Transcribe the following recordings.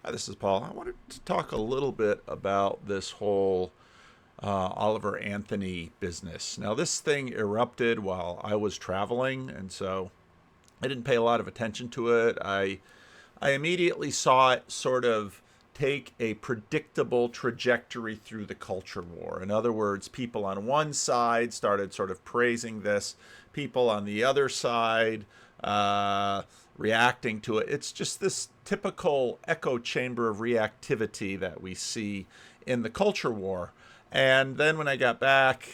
Hi, this is Paul. I wanted to talk a little bit about this whole Oliver Anthony business. Now, this thing erupted while I was traveling, and so I didn't pay a lot of attention to it. I immediately saw it sort of take a predictable trajectory through the culture war. In other words, people on one side started sort of praising this, people on the other side uh, reacting to it. It's just this typical echo chamber of reactivity that we see in the culture war. And then when I got back,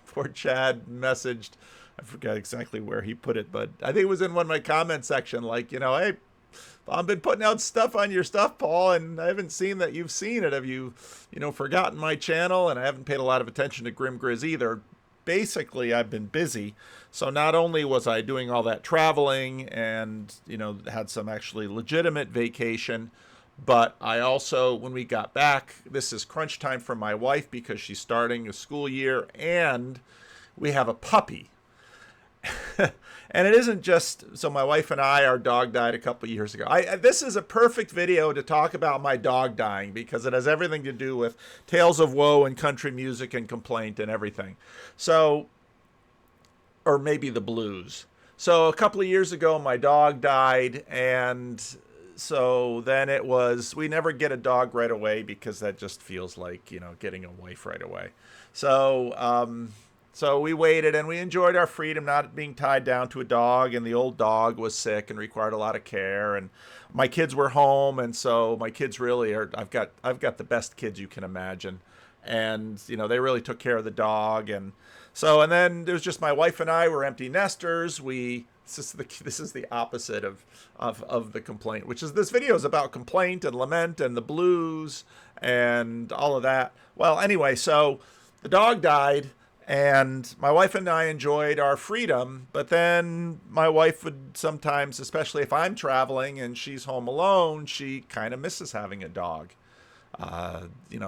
poor Chad messaged, I forgot exactly where he put it, but I think it was in one of my comment section, like, hey, I've been putting out stuff on your stuff, Paul, and I haven't seen that you've seen it. Have you, forgotten my channel? And I haven't paid a lot of attention to Grim Grizz either. Basically, I've been busy. So not only was I doing all that traveling and, had some actually legitimate vacation, but I also, when we got back, this is crunch time for my wife because she's starting a school year and we have a puppy. And it isn't just so my wife and our dog died a couple of years ago. This is a perfect video to talk about my dog dying because it has everything to do with tales of woe and country music and complaint and everything. So, or maybe the blues. So a couple of years ago, my dog died, and so then it was we never get a dog right away because that just feels like getting a wife right away. So so we waited and we enjoyed our freedom, not being tied down to a dog. And the old dog was sick and required a lot of care. And my kids were home, and so my kids really are. I've got the best kids you can imagine, and they really took care of the dog. And then there's just my wife and I were empty nesters. This is the opposite of the complaint, which is this video is about complaint and lament and the blues and all of that. Well, anyway, so the dog died. And my wife and I enjoyed our freedom, but then my wife would sometimes, especially if I'm traveling and she's home alone, she kind of misses having a dog.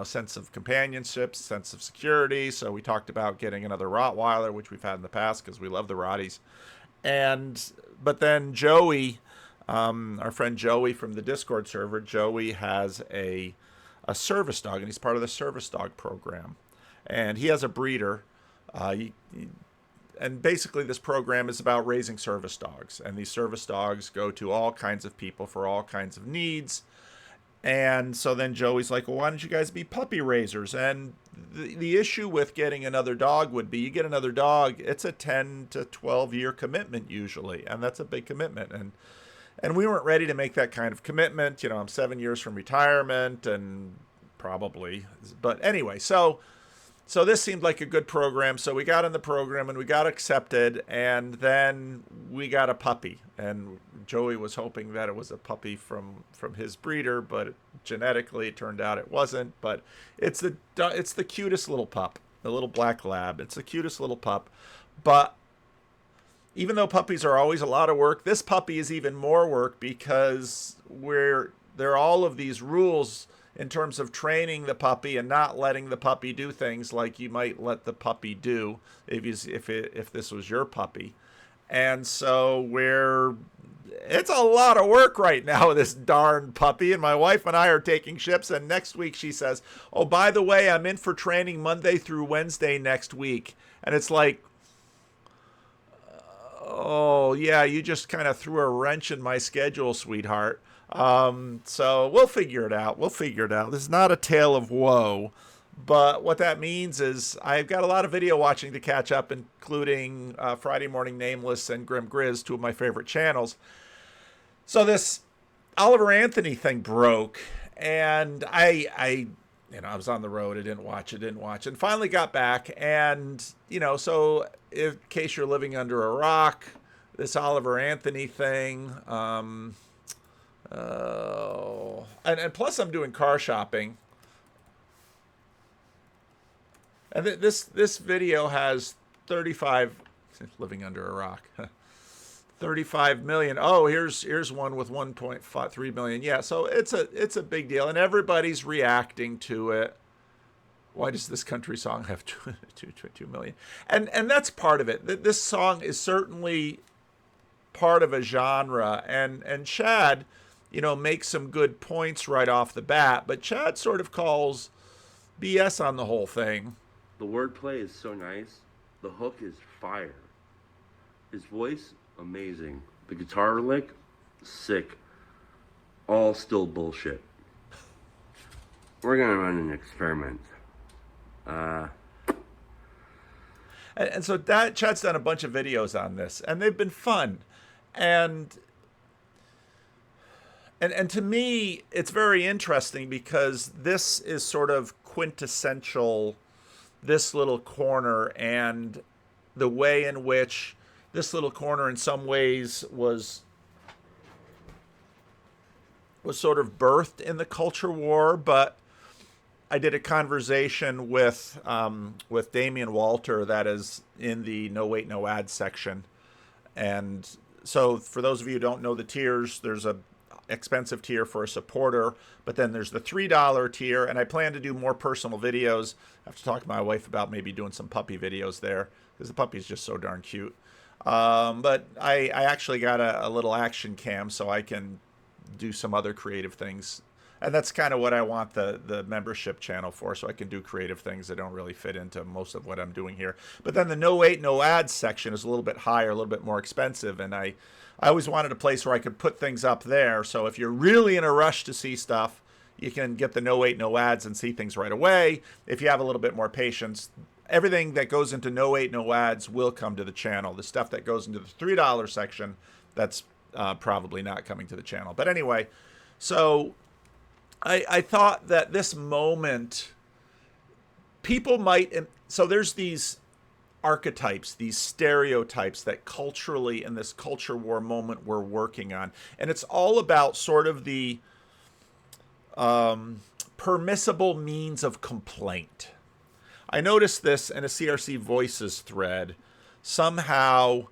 Sense of companionship, sense of security. So we talked about getting another Rottweiler, which we've had in the past because we love the Rotties. But then Joey, our friend Joey from the Discord server, Joey has a service dog, and he's part of the service dog program. And he has a breeder. And basically this program is about raising service dogs, and these service dogs go to all kinds of people for all kinds of needs. And so then Joey's like, well, why don't you guys be puppy raisers? And the issue with getting another dog would be you get another dog, it's a 10 to 12 year commitment usually, and that's a big commitment. And we weren't ready to make that kind of commitment. I'm 7 years from retirement and probably, but anyway, so this seemed like a good program. So we got in the program and we got accepted, and then we got a puppy. And Joey was hoping that it was a puppy from his breeder, but genetically it turned out it wasn't. But it's the cutest little pup, the little black lab. It's the cutest little pup. But even though puppies are always a lot of work, this puppy is even more work because there are all of these rules in terms of training the puppy and not letting the puppy do things like you might let the puppy do if this was your puppy. And so it's a lot of work right now with this darn puppy, and my wife and I are taking ships, and next week she says, oh, by the way, I'm in for training Monday through Wednesday next week. And it's like, oh yeah, you just kind of threw a wrench in my schedule, sweetheart. So we'll figure it out. This is not a tale of woe, but what that means is I've got a lot of video watching to catch up, including Friday Morning Nameless and Grim Grizz, two of my favorite channels. So this Oliver Anthony thing broke, and I was on the road. I didn't watch, and finally got back. And, so in case you're living under a rock, this Oliver Anthony thing, and plus I'm doing car shopping. And this video has 35, living under a rock, 35 million. Oh, here's one with 1.3 million. Yeah, so it's a big deal, and everybody's reacting to it. Why does this country song have 2 million? And that's part of it. This song is certainly part of a genre, and Chad, make some good points right off the bat, but Chad sort of calls BS on the whole thing. The wordplay is so nice. The hook is fire. His voice, amazing. The guitar lick, sick. All still bullshit. We're gonna run an experiment. And so Chad's done a bunch of videos on this, and they've been fun. And to me, it's very interesting because this is sort of quintessential, this little corner, and the way in which this little corner in some ways was sort of birthed in the culture war. But I did a conversation with Damian Walter that is in the No Wait No Ads section. And so for those of you who don't know the tiers, there's a expensive tier for a supporter, but then there's the $3 tier, and I plan to do more personal videos. I have to talk to my wife about maybe doing some puppy videos there, because the puppy's just so darn cute. But I actually got a little action cam, so I can do some other creative things. And that's kind of what I want the membership channel for, so I can do creative things that don't really fit into most of what I'm doing here. But then the No Wait, No Ads section is a little bit higher, a little bit more expensive, and I always wanted a place where I could put things up there. So if you're really in a rush to see stuff, you can get the No Wait, No Ads and see things right away. If you have a little bit more patience, everything that goes into No Wait, No Ads will come to the channel. The stuff that goes into the $3 section, that's probably not coming to the channel. But anyway, so I thought that this moment, people might, so there's these archetypes, these stereotypes that culturally in this culture war moment we're working on. And it's all about sort of the permissible means of complaint. I noticed this in a CRC Voices thread. Somehow,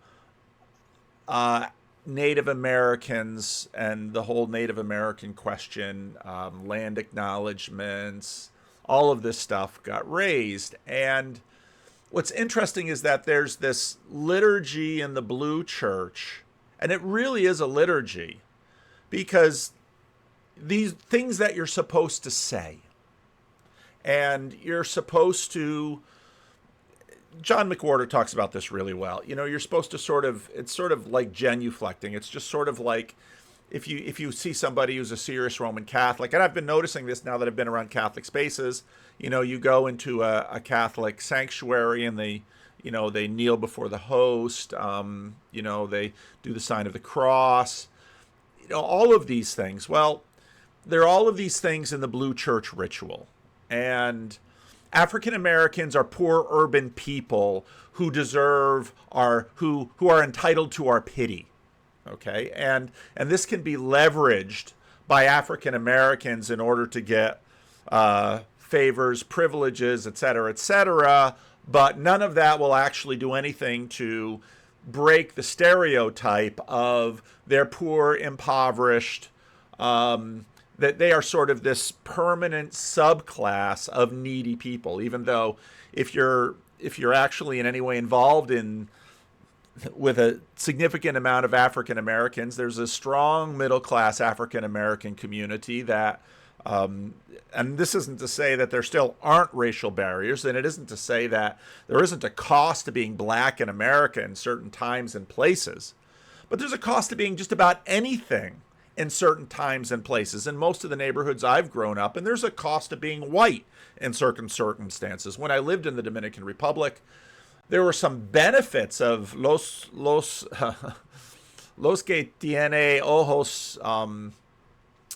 Native Americans and the whole Native American question, land acknowledgements, all of this stuff got raised. And what's interesting is that there's this liturgy in the Blue Church, and it really is a liturgy, because these things that you're supposed to say, and you're supposed to, John McWhorter talks about this really well. You're supposed to it's sort of like genuflecting. It's just sort of like if you see somebody who's a serious Roman Catholic, and I've been noticing this now that I've been around Catholic spaces, you go into a Catholic sanctuary and they kneel before the host, they do the sign of the cross, all of these things. Well, there are all of these things in the Blue Church ritual. And African Americans are poor urban people who deserve who are entitled to our pity. Okay? And this can be leveraged by African Americans in order to get favors, privileges, et cetera, but none of that will actually do anything to break the stereotype of they're poor, impoverished, that they are sort of this permanent subclass of needy people, even though if you're actually in any way involved with a significant amount of African Americans, there's a strong middle class African American community that, and this isn't to say that there still aren't racial barriers, and it isn't to say that there isn't a cost to being black in America in certain times and places, but there's a cost to being just about anything in certain times and places. In most of the neighborhoods I've grown up, and there's a cost to being white in certain circumstances. When I lived in the Dominican Republic, there were some benefits of los que tiene ojos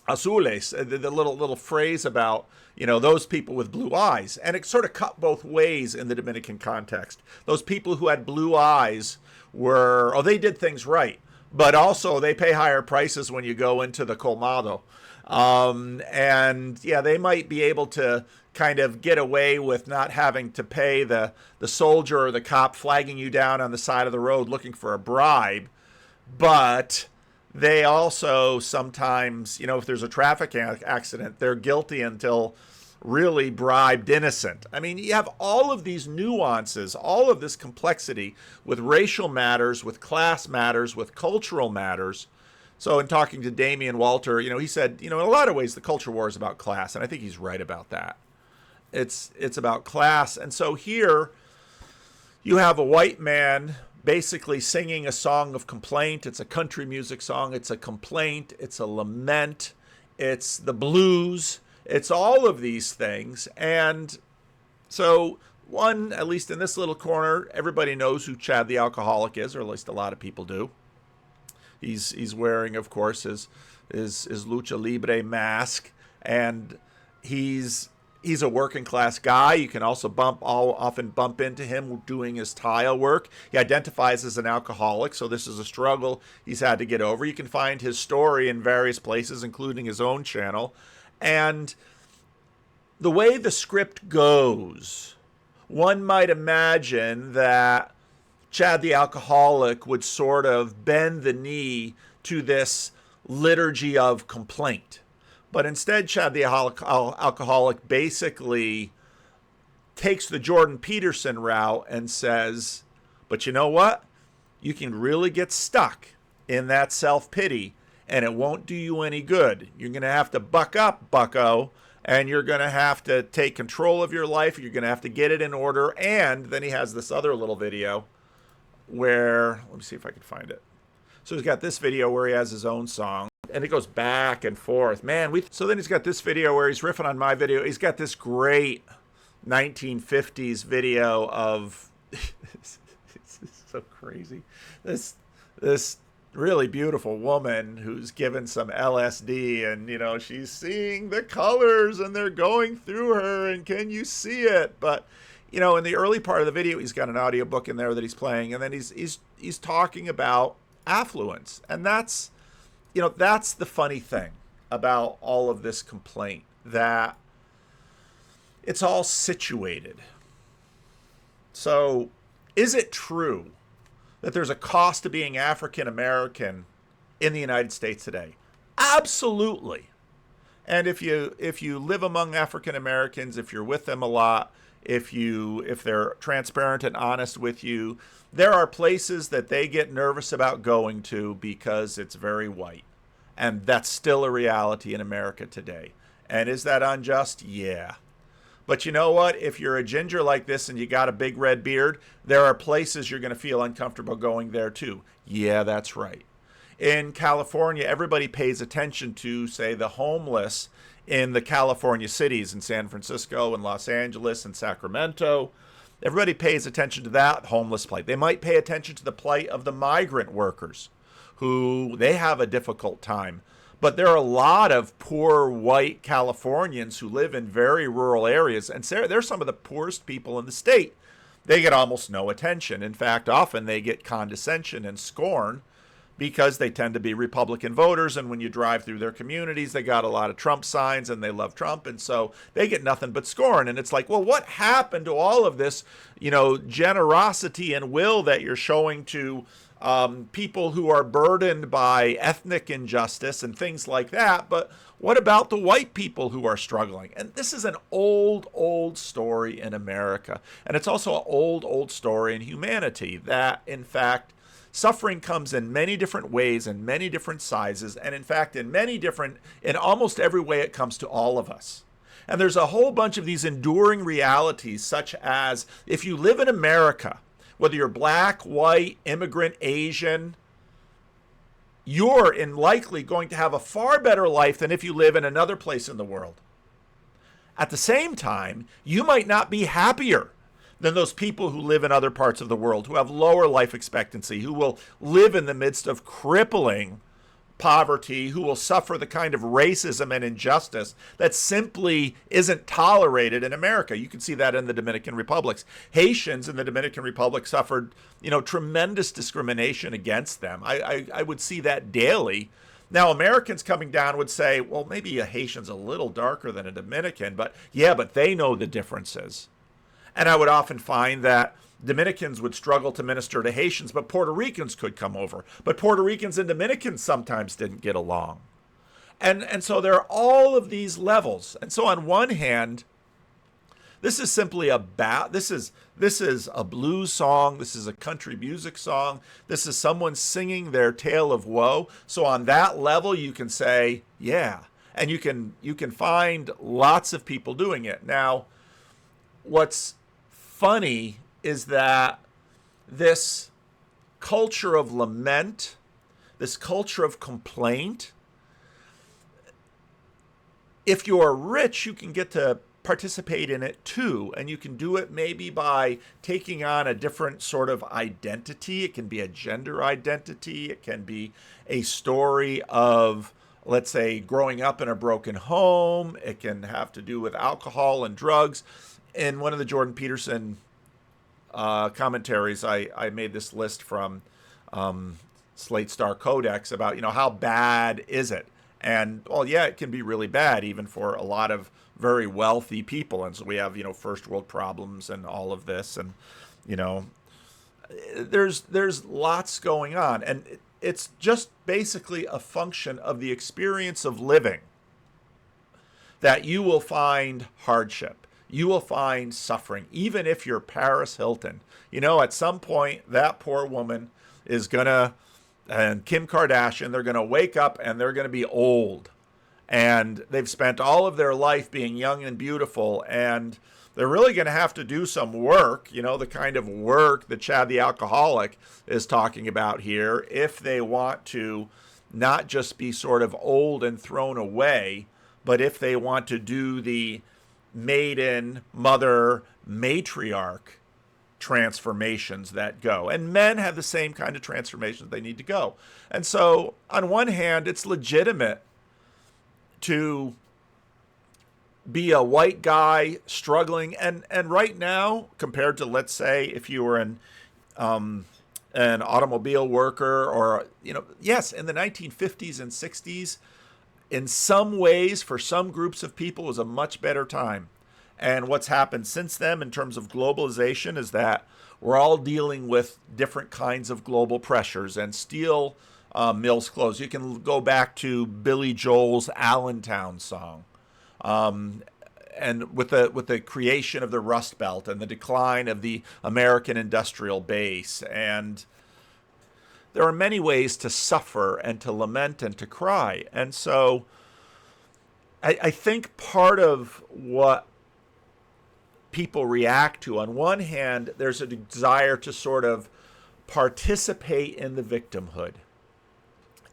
azules, the little phrase about those people with blue eyes, and it sort of cut both ways in the Dominican context. Those people who had blue eyes they did things right, but also they pay higher prices when you go into the colmado. And yeah, they might be able to kind of get away with not having to pay the soldier or the cop flagging you down on the side of the road looking for a bribe. But they also sometimes, if there's a traffic accident, they're guilty until really bribed innocent. I mean, you have all of these nuances, all of this complexity with racial matters, with class matters, with cultural matters, So in talking to Damian Walter, he said, in a lot of ways the culture war is about class, and I think he's right about that. It's about class. And so here you have a white man basically singing a song of complaint. It's a country music song. It's a complaint. It's a lament. It's the blues. It's all of these things. And so one, at least in this little corner, everybody knows who Chad the Alcoholic is, or at least a lot of people do. He's wearing, of course, his lucha libre mask, and he's a working class guy. You can also often bump into him doing his tile work. He identifies as an alcoholic, so this is a struggle he's had to get over. You can find his story in various places, including his own channel. And the way the script goes, one might imagine that Chad the Alcoholic would sort of bend the knee to this liturgy of complaint. But instead, Chad the Alcoholic basically takes the Jordan Peterson route and says, but you know what? You can really get stuck in that self-pity, and it won't do you any good. You're going to have to buck up, bucko, and you're going to have to take control of your life. You're going to have to get it in order. And then he has this other little video where, let me see if I can find it. So he's got this video where he has his own song, and it goes back and forth. So then he's got this video where he's riffing on my video. He's got this great 1950s video of, this is so crazy. This really beautiful woman who's given some LSD, and, she's seeing the colors and they're going through her, and can you see it? But, in the early part of the video, he's got an audiobook in there that he's playing, and then he's talking about affluence. And that's the funny thing about all of this complaint, that it's all situated. So is it true that there's a cost to being African American in the United States today? Absolutely. And if you live among African Americans, if you're with them a lot, if they're transparent and honest with you, there are places that they get nervous about going to because it's very white. And that's still a reality in America today. And is that unjust? Yeah. But you know what? If you're a ginger like this and you got a big red beard, there are places you're going to feel uncomfortable going there too. Yeah, that's right. In California, everybody pays attention to, say, the homeless in the California cities, in San Francisco and Los Angeles and Sacramento. Everybody pays attention to that homeless plight. They might pay attention to the plight of the migrant workers, who they have a difficult time. But there are a lot of poor white Californians who live in very rural areas, and they're some of the poorest people in the state. They get almost no attention. In fact, often they get condescension and scorn because they tend to be Republican voters, and when you drive through their communities, they got a lot of Trump signs and they love Trump, and so they get nothing but scorn. And it's like, well, what happened to all of this, generosity and will that you're showing to people who are burdened by ethnic injustice and things like that? But what about the white people who are struggling? And this is an old story in America. And it's also an old story in humanity, that, in fact, suffering comes in many different ways and many different sizes. And in fact, in almost every way, it comes to all of us. And there's a whole bunch of these enduring realities, such as if you live in America, whether you're black, white, immigrant, Asian, you're likely going to have a far better life than if you live in another place in the world. At the same time, you might not be happier than those people who live in other parts of the world, who have lower life expectancy, who will live in the midst of crippling poverty, who will suffer the kind of racism and injustice that simply isn't tolerated in America. You can see that in the Dominican Republic. Haitians in the Dominican Republic suffered, tremendous discrimination against them. I would see that daily. Now, Americans coming down would say, well, maybe a Haitian's a little darker than a Dominican, but they know the differences. And I would often find that Dominicans would struggle to minister to Haitians, but Puerto Ricans could come over. But Puerto Ricans and Dominicans sometimes didn't get along. And so there are all of these levels. And so on one hand, This is simply this is a blues song. This is a country music song. This is someone singing their tale of woe. So on that level, you can say, yeah, and you can find lots of people doing it. Now, what's funny is that this culture of lament, this culture of complaint, if you're rich, you can get to participate in it too. And you can do it maybe by taking on a different sort of identity. It can be a gender identity. It can be a story of, let's say, growing up in a broken home. It can have to do with alcohol and drugs. In one of the Jordan Peterson commentaries, I made this list from Slate Star Codex about, how bad is it? And, well, yeah, it can be really bad, even for a lot of very wealthy people. And so we have, first world problems and all of this. And, there's lots going on. And it's just basically a function of the experience of living that you will find hardship. You will find suffering, even if you're Paris Hilton. At some point, that poor woman is going to, and Kim Kardashian, they're going to wake up and they're going to be old. And they've spent all of their life being young and beautiful. And they're really going to have to do some work, the kind of work that Chad the alcoholic is talking about here, if they want to not just be sort of old and thrown away, but if they want to do the maiden, mother, matriarch transformations that go. And men have the same kind of transformations they need to go. And so, on one hand, it's legitimate to be a white guy struggling. And right now, compared to, let's say, if you were an automobile worker or, yes, in the 1950s and 60s, in some ways, for some groups of people, was a much better time. And what's happened since then in terms of globalization is that we're all dealing with different kinds of global pressures, and steel mills close. You can go back to Billy Joel's Allentown song, and with the creation of the Rust Belt and the decline of the American industrial base. And there are many ways to suffer and to lament and to cry. And so I think part of what people react to, on one hand, there's a desire to sort of participate in the victimhood.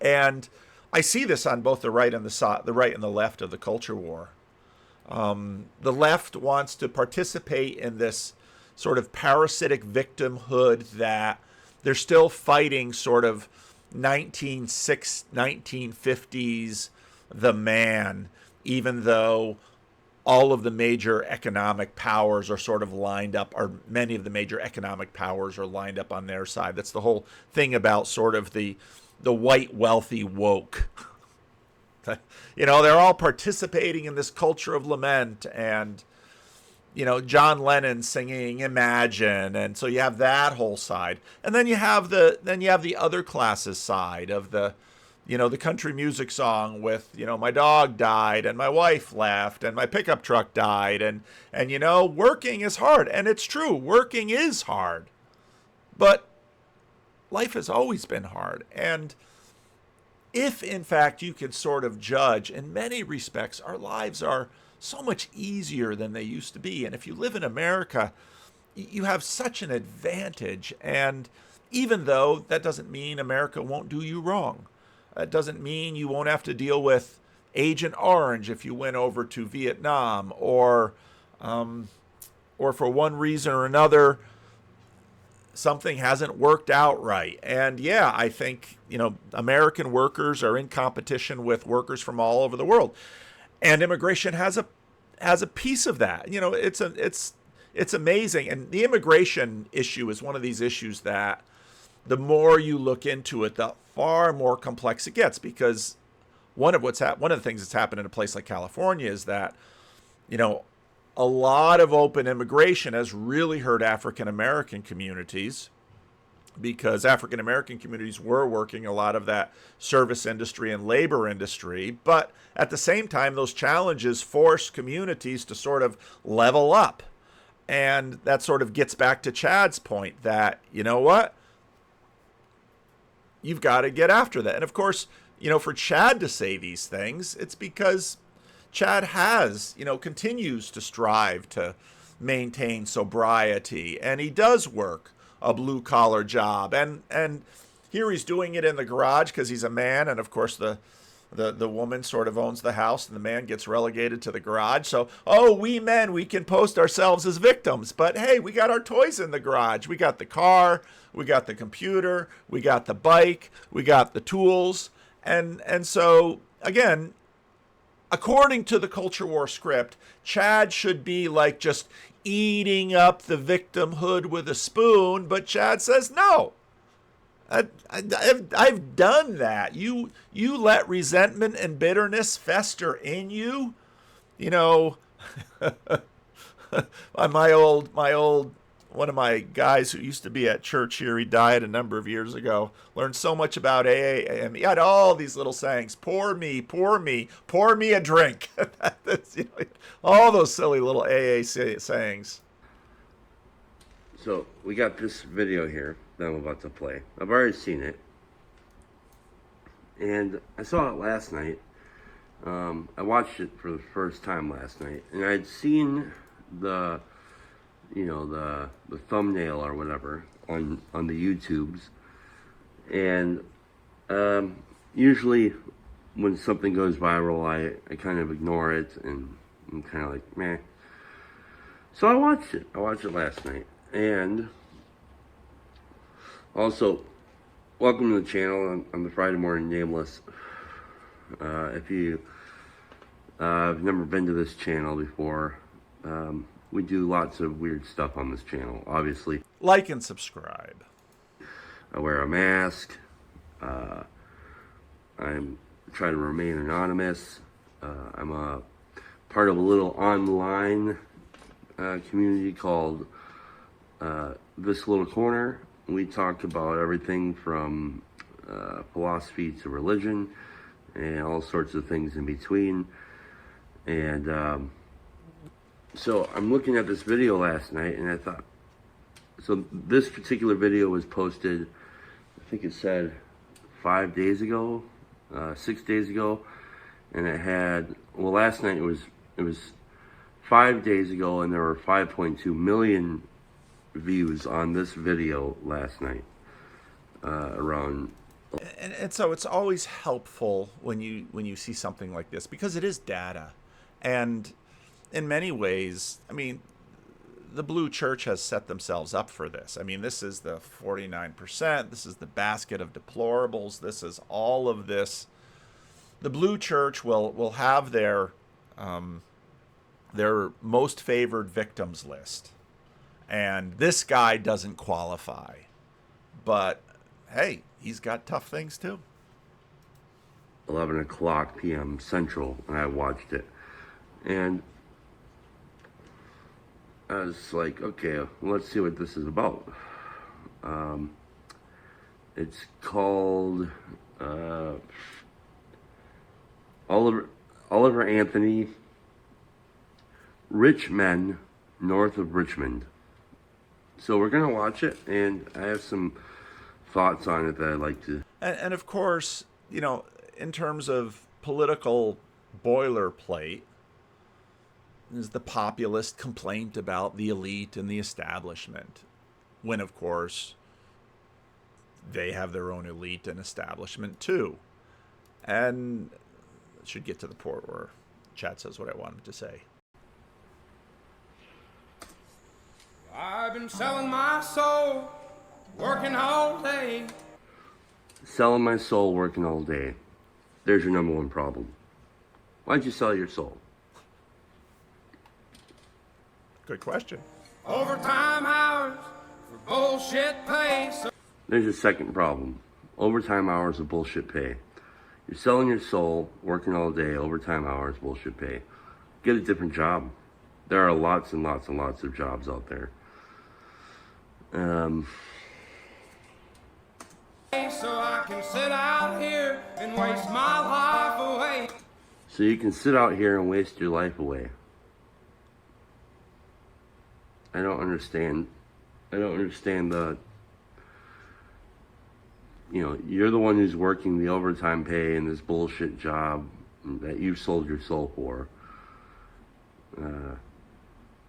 And I see this on both the right and the left of the culture war. The left wants to participate in this sort of parasitic victimhood that they're still fighting sort of 1950s the man, even though all of the major economic powers are sort of lined up, or many of the major economic powers are lined up on their side. That's the whole thing about sort of the white wealthy woke. They're all participating in this culture of lament, and John Lennon singing Imagine, and so you have that whole side. And then you have the other classes side of the country music song with, my dog died and my wife left and my pickup truck died, and working is hard. And it's true, working is hard. But life has always been hard. And if, in fact, you can sort of judge, in many respects, our lives are so much easier than they used to be. And if you live in America, you have such an advantage. And even though that doesn't mean America won't do you wrong. It doesn't mean you won't have to deal with Agent Orange if you went over to Vietnam, or for one reason or another, something hasn't worked out right. And yeah, I think, American workers are in competition with workers from all over the world. And immigration has a piece of that. It's amazing. And the immigration issue is one of these issues that the more you look into it, the far more complex it gets, because one of the things that's happened in a place like California is that, a lot of open immigration has really hurt African American communities, because African American communities were working a lot of that service industry and labor industry. But at the same time, those challenges force communities to sort of level up. And that sort of gets back to Chad's point that, you know what? You've got to get after that. And of course, for Chad to say these things, it's because Chad has, continues to strive to maintain sobriety, and he does work a blue collar job. And here he's doing it in the garage because he's a man, and of course the woman sort of owns the house and the man gets relegated to the garage. So, we men, we can post ourselves as victims. But hey, we got our toys in the garage. We got the car, we got the computer, we got the bike, we got the tools. And so, again, according to the Culture War script, Chad should be like just eating up the victimhood with a spoon. But Chad says, no. I've done that. You let resentment and bitterness fester in you. my old one of my guys who used to be at church here, he died a number of years ago. Learned so much about AA, and he had all these little sayings: pour me a drink. All those silly little AA sayings. So we got this video here that I'm about to play. I've already seen it, and I saw it last night. I watched it for the first time last night, and I'd seen the thumbnail or whatever on the YouTubes, and usually when something goes viral, I kind of ignore it, and I'm kind of like, meh. So I watched it. I watched it last night. And also, welcome to the channel on the Friday Morning Nameless. If you have never been to this channel before, we do lots of weird stuff on this channel, obviously. Like and subscribe. I wear a mask. I'm trying to remain anonymous. I'm a part of a little online community called This Little Corner. We talk about everything from philosophy to religion and all sorts of things in between. And so I'm looking at this video last night, and I thought, so this particular video was posted, I think it said 5 days ago, 6 days ago, and it had, well, last night it was 5 days ago, and there were 5.2 million views on this video last night. And so it's always helpful when you see something like this, because it is data, and in many ways, I mean, the Blue Church has set themselves up for this. I mean, this is the 49%. This is the basket of deplorables. This is all of this. The Blue Church will have their most favored victims list, and this guy doesn't qualify. But hey, he's got tough things too. 11 o'clock p.m. Central, and I watched it, and I was like, okay, let's see what this is about. It's called Oliver Anthony, Rich Men North of Richmond. So we're going to watch it, and I have some thoughts on it that I'd like to... And of course, in terms of political boilerplate, is the populist complaint about the elite and the establishment, when, of course, they have their own elite and establishment, too. And it should get to the point where Chad says what I wanted to say. I've been selling my soul, working all day. Selling my soul, working all day. There's your number one problem. Why'd you sell your soul? Good question. Overtime hours for bullshit pay. There's your second problem. Overtime hours of bullshit pay. You're selling your soul, working all day, overtime hours, bullshit pay. Get a different job. There are lots and lots and lots of jobs out there. So I can sit out here and waste my life away. So you can sit out here and waste your life away. I don't understand. I don't understand the, you're the one who's working the overtime pay in this bullshit job that you sold your soul for.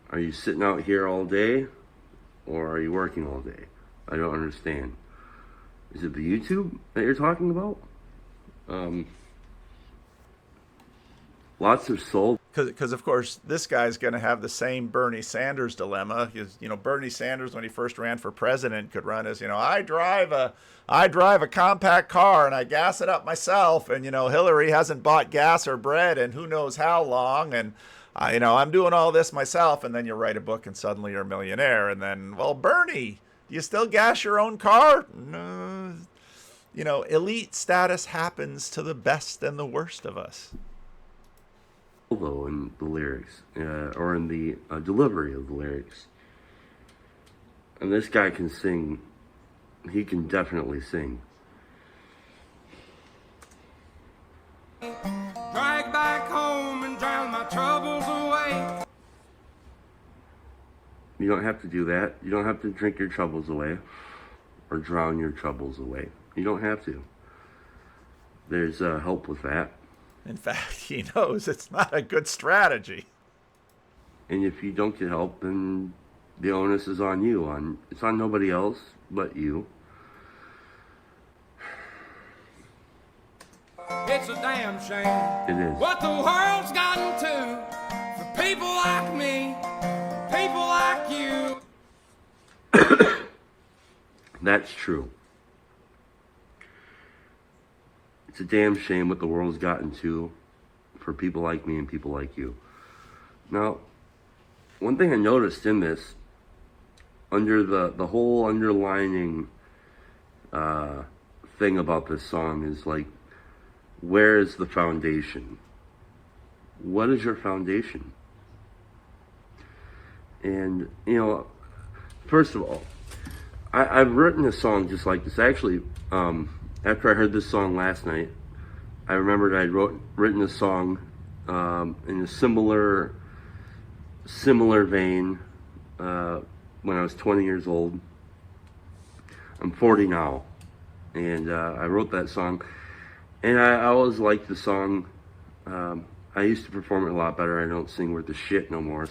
Are you sitting out here all day, or are you working all day? I don't understand. Is it the YouTube that you're talking about? Lots of soul. Because of course this guy's going to have the same Bernie Sanders dilemma. Bernie Sanders, when he first ran for president, could run as I drive a compact car and I gas it up myself, and Hillary hasn't bought gas or bread and who knows how long, and I'm doing all this myself. And then you write a book and suddenly you're a millionaire. And then, well, Bernie, do you still gas your own car? No. Elite status happens to the best and the worst of us. Though in the lyrics, or in the delivery of the lyrics. And this guy can sing. He can definitely sing. Drag back home and drown my troubles away. You don't have to do that. You don't have to drink your troubles away or drown your troubles away. You don't have to. There's help with that. In fact, he knows it's not a good strategy. And if you don't get help, then the onus is on you. It's on nobody else but you. It's a damn shame. It is. What the world's gotten to for people like me, people like you. That's true. It's a damn shame what the world's gotten to for people like me and people like you. Now, one thing I noticed in this, under the whole underlining thing about this song is like, where is the foundation? What is your foundation? And, first of all, I've written a song just like this. Actually, after I heard this song last night, I remembered I'd written a song in a similar vein when I was 20 years old. I'm 40 now, and I wrote that song, and I always liked the song. I used to perform it a lot better. I don't sing worth a shit no more,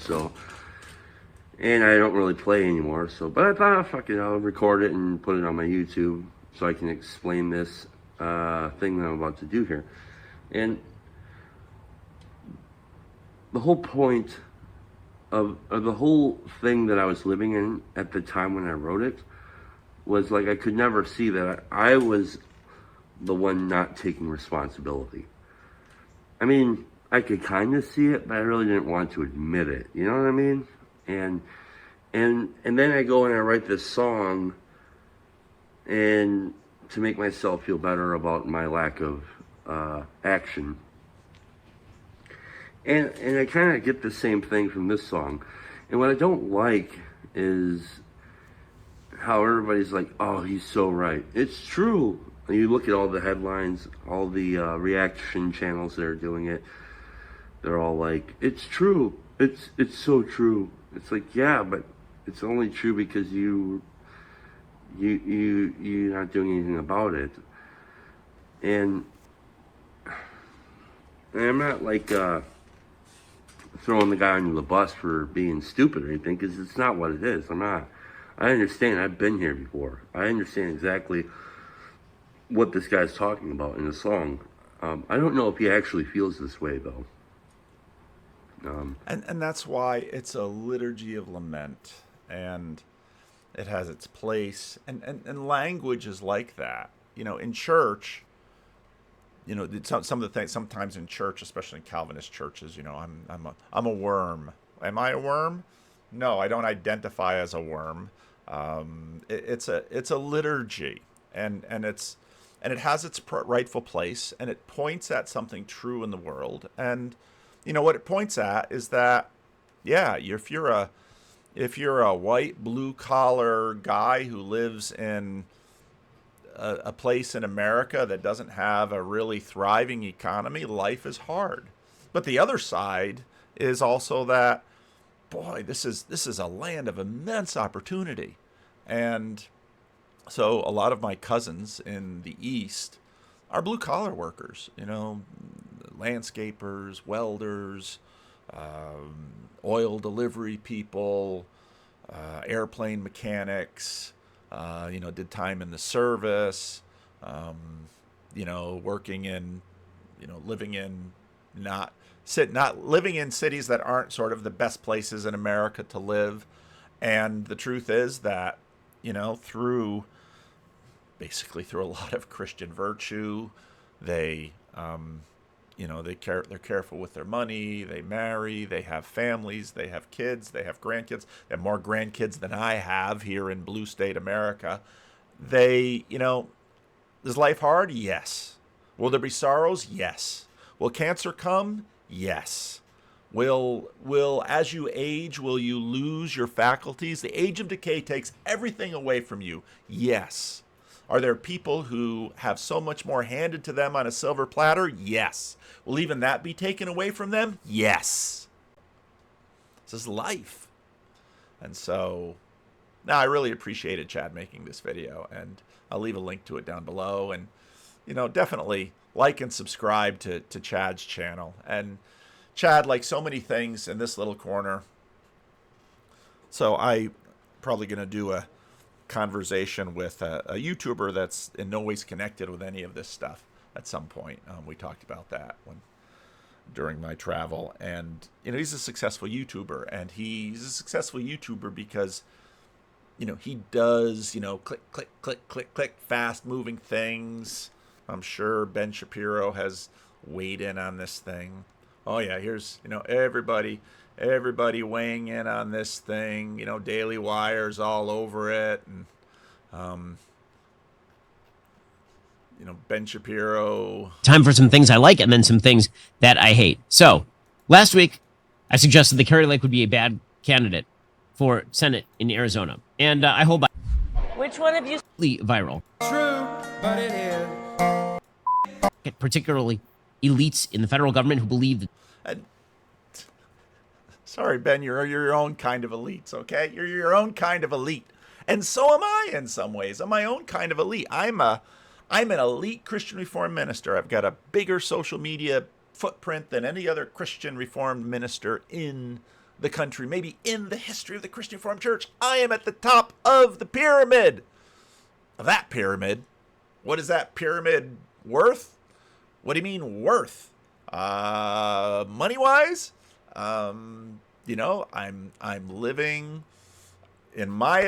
and I don't really play anymore. But I thought, fuck it, I'll record it and put it on my YouTube so I can explain this thing that I'm about to do here. And the whole point of the whole thing that I was living in at the time when I wrote it was like I could never see that I was the one not taking responsibility. I mean, I could kind of see it, but I really didn't want to admit it. You know what I mean? And then I go and I write this song, and to make myself feel better about my lack of action. And I kind of get the same thing from this song. And what I don't like is how everybody's like, oh, he's so right. It's true. And you look at all the headlines, all the reaction channels that are doing it. They're all like, it's true. It's so true. It's like, yeah, but it's only true because you're not doing anything about it. And I'm not like throwing the guy under the bus for being stupid or anything, because it's not what it is. I'm not. I understand. I've been here before. I understand exactly what this guy's talking about in the song. I don't know if he actually feels this way, though. And that's why it's a liturgy of lament, and it has its place, and language is like that. In church, some of the things sometimes in church, especially in Calvinist churches, I'm a worm. Am I a worm? No, I don't identify as a worm. It's a liturgy, and it has its rightful place, and it points at something true in the world. And what it points at is that, yeah, if you're a white blue collar guy who lives in a place in America that doesn't have a really thriving economy, life is hard. But the other side is also that boy, this is a land of immense opportunity. And so a lot of my cousins in the East are blue collar workers, landscapers, welders, oil delivery people, airplane mechanics, did time in the service, working in, living in not living in cities that aren't sort of the best places in America to live. And the truth is that, through a lot of Christian virtue, they, they're careful with their money. They marry. They have families. They have kids. They have grandkids. They have more grandkids than I have here in blue state America. They, is life hard? Yes. Will there be sorrows? Yes. Will cancer come? Yes. Will as you age, will you lose your faculties? The age of decay takes everything away from you. Yes. Are there people who have so much more handed to them on a silver platter? Yes. Will even that be taken away from them? Yes. This is life. And so, now I really appreciated Chad making this video, and I'll leave a link to it down below. And, definitely like and subscribe to Chad's channel. And Chad, like so many things in this little corner, so I probably going to do a conversation with a YouTuber that's in no ways connected with any of this stuff at some point. We talked about that during my travel. And, he's a successful YouTuber. And he's a successful YouTuber because, he does, click, click, click, click, click, fast moving things. I'm sure Ben Shapiro has weighed in on this thing. Oh yeah, here's, everybody weighing in on this thing, Daily Wire's all over it. And, Ben Shapiro. Time for some things I like and then some things that I hate. So last week I suggested that Kari Lake would be a bad candidate for Senate in Arizona. And I hold by. Which one of you? Viral. True, but it is. Particularly elites in the federal government who believe that. Sorry, Ben, you're your own kind of elites, okay? You're your own kind of elite. And so am I in some ways. I'm my own kind of elite. I'm an elite Christian Reformed minister. I've got a bigger social media footprint than any other Christian Reformed minister in the country, maybe in the history of the Christian Reformed Church. I am at the top of the pyramid. Of that pyramid. What is that pyramid worth? What do you mean worth? Money-wise? I'm living, in my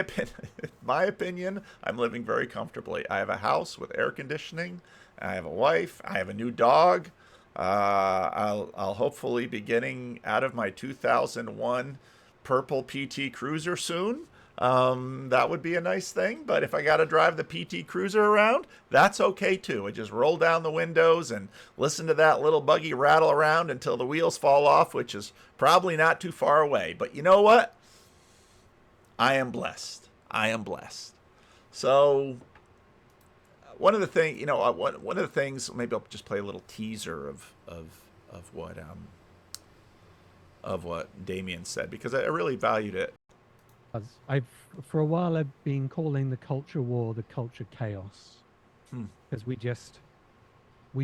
opinion, I'm living very comfortably. I have a house with air conditioning. I have a wife. I have a new dog. I'll hopefully be getting out of my 2001 purple PT Cruiser soon. That would be a nice thing. But if I got to drive the PT Cruiser around, that's okay too. I just roll down the windows and listen to that little buggy rattle around until the wheels fall off, which is probably not too far away. But you know what? I am blessed. I am blessed. So one of the things, maybe I'll just play a little teaser of what Damien said, because I really valued it. For a while I've been calling the culture war the culture chaos, because we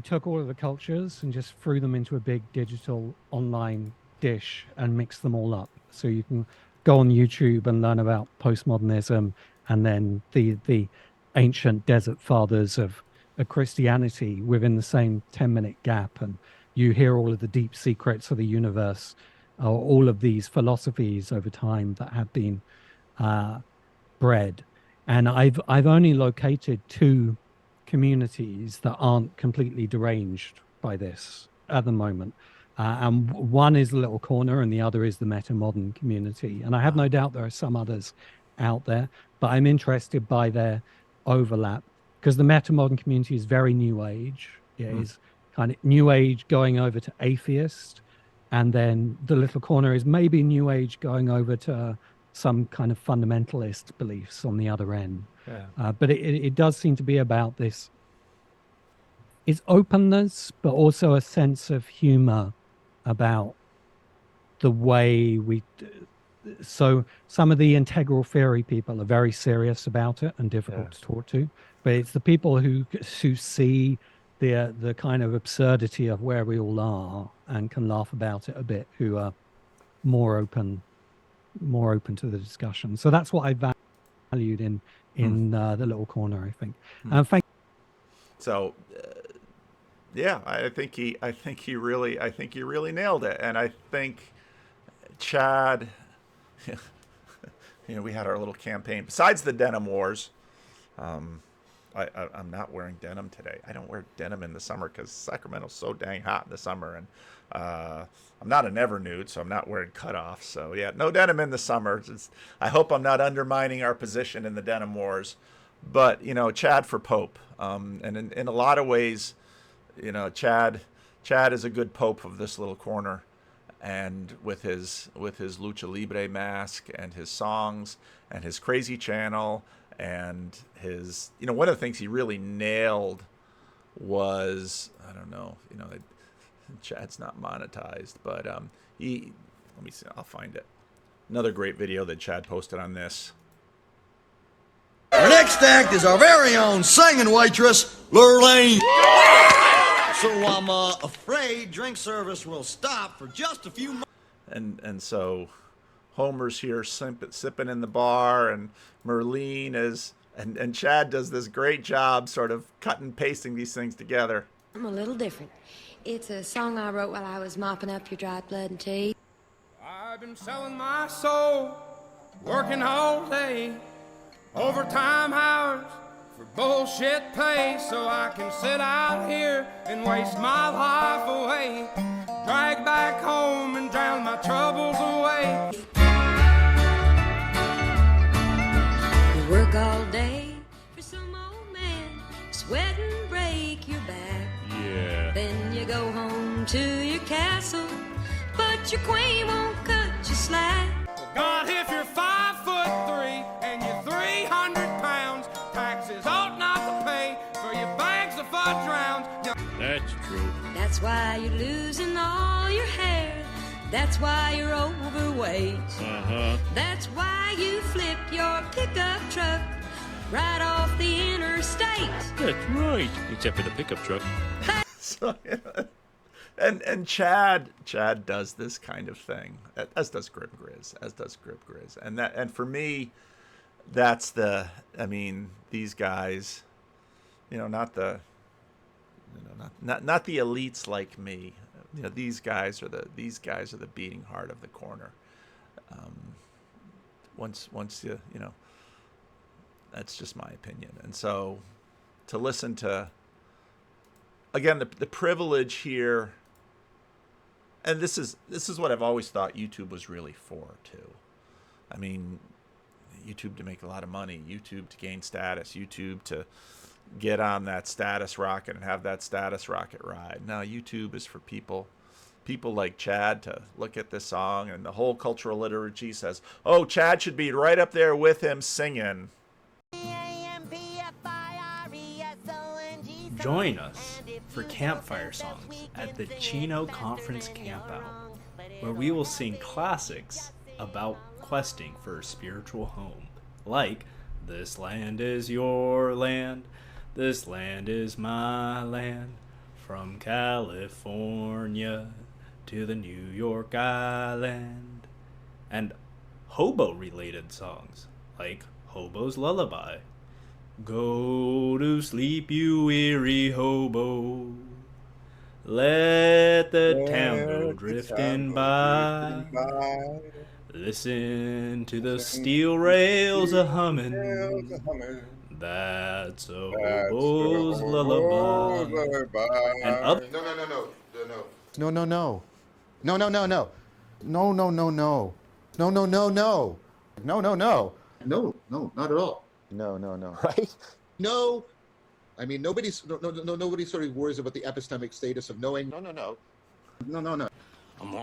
took all of the cultures and just threw them into a big digital online dish and mixed them all up. So you can go on YouTube and learn about postmodernism and then the ancient desert fathers of Christianity within the same 10-minute gap, and you hear all of the deep secrets of the universe, all of these philosophies over time that have been bred. And I've only located 2 communities that aren't completely deranged by this at the moment. And one is a little corner and the other is the meta-modern community. And I have no doubt there are some others out there, but I'm interested by their overlap, because the meta-modern community is very new age. It is kind of new age going over to atheist, and then the little corner is maybe new age going over to some kind of fundamentalist beliefs on the other end. Yeah. But it does seem to be about this. It's openness, but also a sense of humor about the way so some of the integral theory people are very serious about it and difficult to talk to, but it's the people who see the kind of absurdity of where we all are and can laugh about it a bit, who are more open to the discussion. So that's what I valued in the little corner, I think. Thank So, yeah, I think he really nailed it, and I think Chad. We had our little campaign. Besides the denim wars, I'm not wearing denim today. I don't wear denim in the summer because Sacramento's so dang hot in the summer, and I'm not a never nude, so I'm not wearing cutoffs. So yeah, no denim in the summer. I hope I'm not undermining our position in the denim wars, but Chad for Pope, and in a lot of ways, Chad is a good Pope of this little corner. And with his Lucha Libre mask and his songs and his crazy channel and his, one of the things he really nailed was, I don't know, Chad's not monetized, but let me see, I'll find it. Another great video that Chad posted on this. Our next act is our very own singing waitress, Lurlene. So I'm afraid drink service will stop for just a few moments. And so Homer's here sipping in the bar, and Merlene is, and Chad does this great job sort of cutting and pasting these things together. I'm a little different. It's a song I wrote while I was mopping up your dried blood and tea. I've been selling my soul, working all day, overtime hours for bullshit pay, so I can sit out here and waste my life away, drag back home and drown my troubles away. You work all day for some old man, sweat and break your back. Yeah. Then you go home to your castle, but your queen won't cut you slack. God, if you're 5'3" and you're 300 pounds, taxes ought not to pay for your bags of fudge rounds. That's true. That's why you're losing all your hair. That's why you're overweight. That's why you flipped your pickup truck right off the interstate. That's right. Except for the pickup truck. So, and Chad does this kind of thing, as does Grip Grizz, and for me, that's these guys, not the elites like me. These guys are the beating heart of the corner. Once you that's just my opinion. And so to listen to, again, the privilege here, and this is what I've always thought YouTube was really for too. I mean, YouTube to make a lot of money, YouTube to gain status, YouTube to get on that status rocket and have that status rocket ride. Now YouTube is for people like Chad to look at this song, and the whole cultural liturgy says, oh, Chad should be right up there with him singing. Join us for Campfire Songs at the Chino Conference Campout, where we will sing classics about questing for a spiritual home, like This Land Is Your Land, This Land Is My Land, from California to the New York Island, and hobo-related songs, like Hobo's Lullaby. Go to sleep, you weary hobo. Let the town go drifting by. Listen to the steel rails a-humming. That's a hobo's lullaby. And up. No, not at all. No. Right? No. I mean, nobody sort of worries about the epistemic status of knowing. No. I'm gonna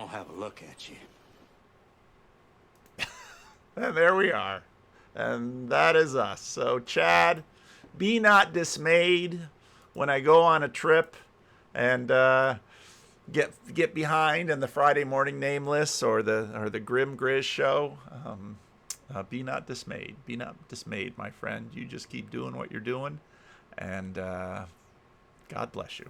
have a look at you. And there we are. And that is us. So, Chad, be not dismayed when I go on a trip and get behind in the Friday morning nameless or the Grim Grizz show, be not dismayed. Be not dismayed, my friend. You just keep doing what you're doing, and God bless you.